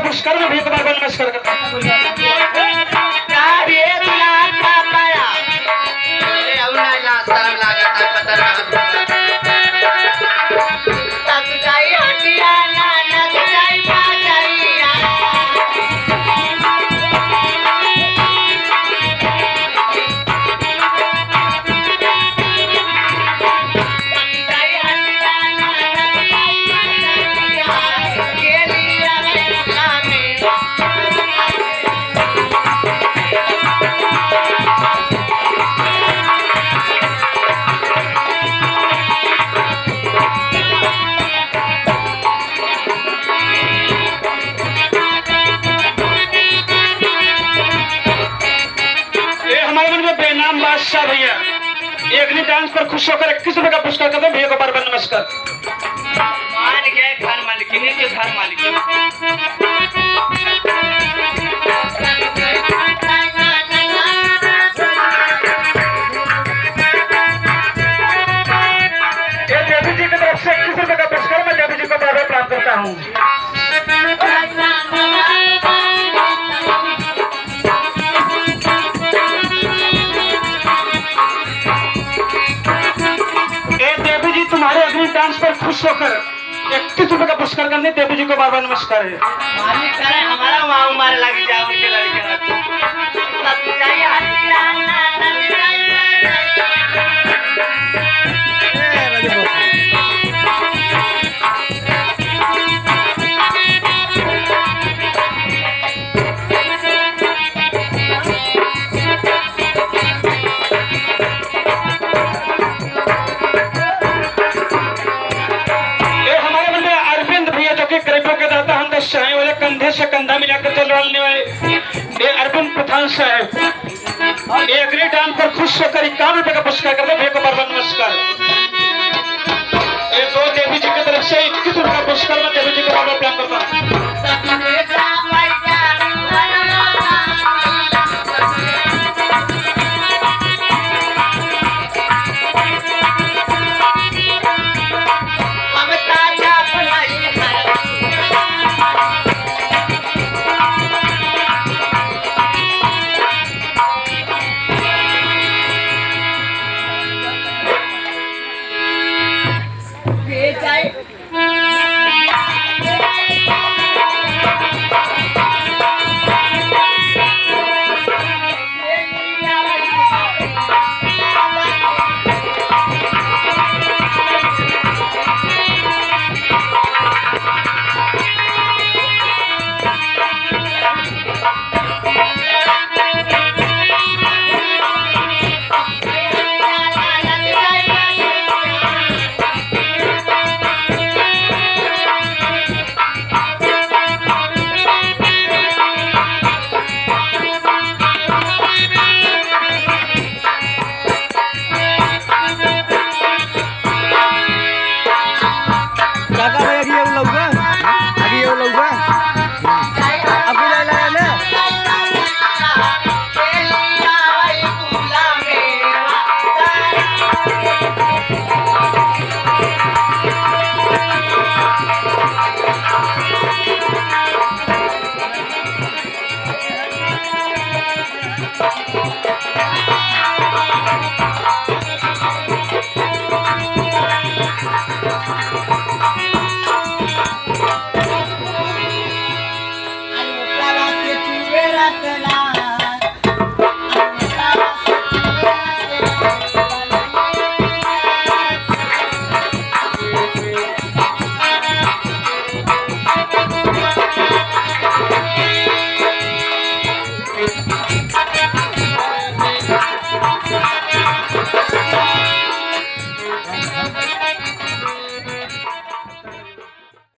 पुरस्कार में भी तुम्हारे नमस्कार करता हूँ। भैया एक डांस पर खुश होकर 21 रुपए का पुरस्कार करते भैया को बार बार नमस्कार। मान गए घर मालिकिनी के घर मालिकिनी देवी जी की तरफ से 21 रुपए का पुरस्कार मैं देवी जी को बार बार प्राप्त करता हूँ। तुम्हारे अग्नि डांस पर खुश होकर 21 रुपए का पुरस्कार करने देवी जी को बार बार नमस्कार है। मालिक करे हमारा वहाँ मारे लगी जाओ उनके लड़के वाले कंधे से कंधा मिलाकर चलने वाले अरविंद प्रधान साहब अग्नि डांस पर खुश होकर 51 रुपए का पुरस्कार करते भैया को बार बार नमस्कार। ये दो देवी जी की तरफ से 21 रुपए का पुरस्कार मैं देवी जी को बार बार प्रणाम करता हूँ।